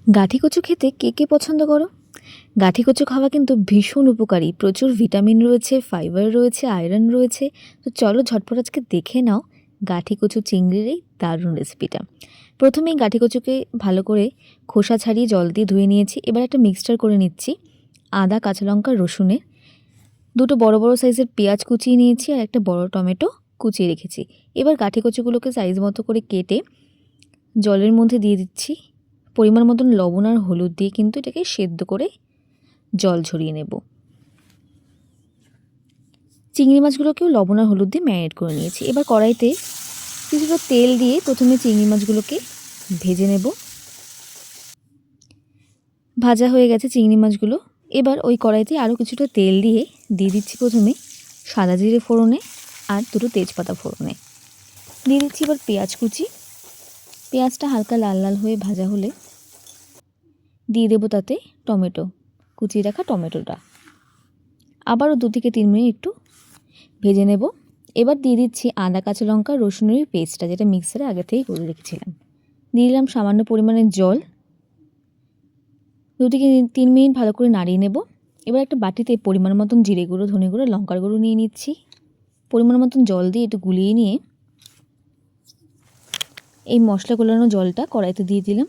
গাঠি কচু খেতে কে কে পছন্দ করো? গাঠি কচু খাওয়া কিন্তু ভীষণ উপকারী। প্রচুর ভিটামিন রয়েছে, ফাইবার রয়েছে, আয়রন রয়েছে। তো চলো ঝটপট আজকে দেখে নাও গাঠি কচু চিংড়ির এই দারুণ রেসিপিটা। প্রথমেই গাঠি কচুকে ভালো করে খোসা ছাড়িয়ে জল দিয়ে ধুয়ে নিয়েছি। এবার একটা মিক্সচার করে নিচ্ছি আদা, কাঁচা লঙ্কা, রসুনের। দুটো বড় বড় সাইজের পেঁয়াজ কুচিয়ে নিয়েছি আর একটা বড় টমেটো কুচিয়ে রেখেছি। এবার গাঠি কচুগুলোকে সাইজ মতো করে কেটে জলের মধ্যে দিয়ে দিচ্ছি। পরিমাণ মতন লবণ আর হলুদ দিয়ে কিন্তু এটাকে সেদ্ধ করে জল ঝরিয়ে নেব। চিংড়ি মাছগুলোকেও লবণ আর হলুদ দিয়ে ম্যারিনেট করে নিয়েছি। এবার কড়াইতে কিছুটা তেল দিয়ে প্রথমে চিংড়ি মাছগুলোকে ভেজে নেব। ভাজা হয়ে গেছে চিংড়ি মাছগুলো। এবার ওই কড়াইতে আরও কিছুটা তেল দিয়ে দিচ্ছি প্রথমে সাদা জিরে ফোড়নে আর দুটো তেজপাতা ফোড়নে। দিয়ে দিচ্ছি এবার পেঁয়াজ কুচি। পেঁয়াজটা হালকা লাল লাল হয়ে ভাজা হলে দিয়ে দেবো তাতে টমেটো, কুচিয়ে রাখা টমেটোটা। আবারও 2 থেকে 3 মিনিট একটু ভেজে নেব। এবার দিয়ে দিচ্ছি আদা, কাঁচা লঙ্কা, রসুনের পেস্টটা, যেটা মিক্সারে আগে থেকেই করে রেখেছিলাম। দিয়ে দিলাম সামান্য পরিমাণে জল। 2 থেকে 3 মিনিট ভালো করে নাড়িয়ে নেব। এবার একটা বাটিতে পরিমাণ মতন জিরে গুঁড়ো, ধনে গুঁড়ো, লঙ্কার গুঁড়ো নিয়ে নিচ্ছি। পরিমাণ মতন জল দিয়ে একটু গুলিয়ে নিয়ে এই মশলা গোলানো জলটা কড়াইতে দিয়ে দিলাম।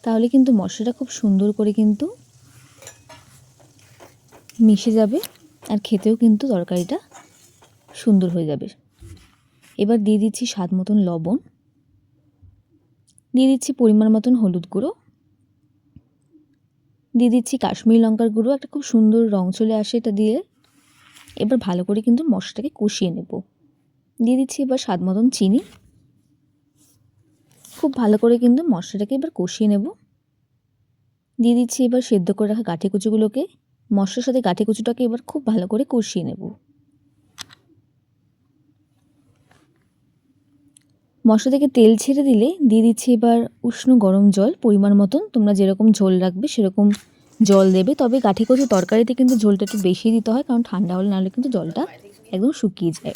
তাহলে কিন্তু মশলাটা খুব সুন্দর করে কিন্তু মিশে যাবে আর খেতেও কিন্তু তরকারিটা সুন্দর হয়ে যাবে। এবার দিয়ে দিচ্ছি স্বাদ মতন লবণ, দিয়ে দিচ্ছি পরিমাণ মতন হলুদ গুঁড়ো, দিয়ে দিচ্ছি কাশ্মীরি লঙ্কার গুঁড়ো। একটা খুব সুন্দর রং চলে আসে এটা দিয়ে। এবার ভালো করে কিন্তু মশলাটাকে কষিয়ে নেব। দিয়ে দিচ্ছি এবার স্বাদ মতন চিনি। খুব ভালো করে কিন্তু মশলাটাকে এবার কষিয়ে নেব। দিয়ে দিচ্ছি এবার সেদ্ধ করে রাখা গাঠি কচুগুলোকে। মশলার সাথে গাঠি কচুটাকে এবার খুব ভালো করে কষিয়ে নেব। মশলা থেকে তেল ছেড়ে দিলে দিয়ে দিচ্ছি এবার উষ্ণ গরম জল পরিমাণ মতন। তোমরা যেরকম ঝোল রাখবে সেরকম জল দেবে। তবে গাঠি কচু তরকারিতে কিন্তু ঝোলটা একটু বেশি দিতে হয়, কারণ ঠান্ডা হলে নাহলে কিন্তু জলটা একদম শুকিয়ে যায়।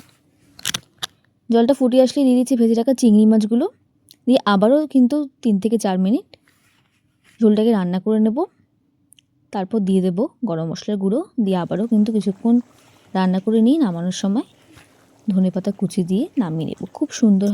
জলটা ফুটিয়ে আসলে দিয়ে দিচ্ছি ভেজে রাখা চিংড়ি মাছগুলো। দিয়ে আবারও কিন্তু 3 থেকে 4 মিনিট ঝোলটাকে রান্না করে নেব। তারপর দিয়ে দেবো গরম মশলার গুঁড়ো। দিয়ে আবারও কিন্তু কিছুক্ষণ রান্না করে নিয়ে নামানোর সময় ধনেপাতা কুচি দিয়ে নামিয়ে নেব। খুব সুন্দর হয়।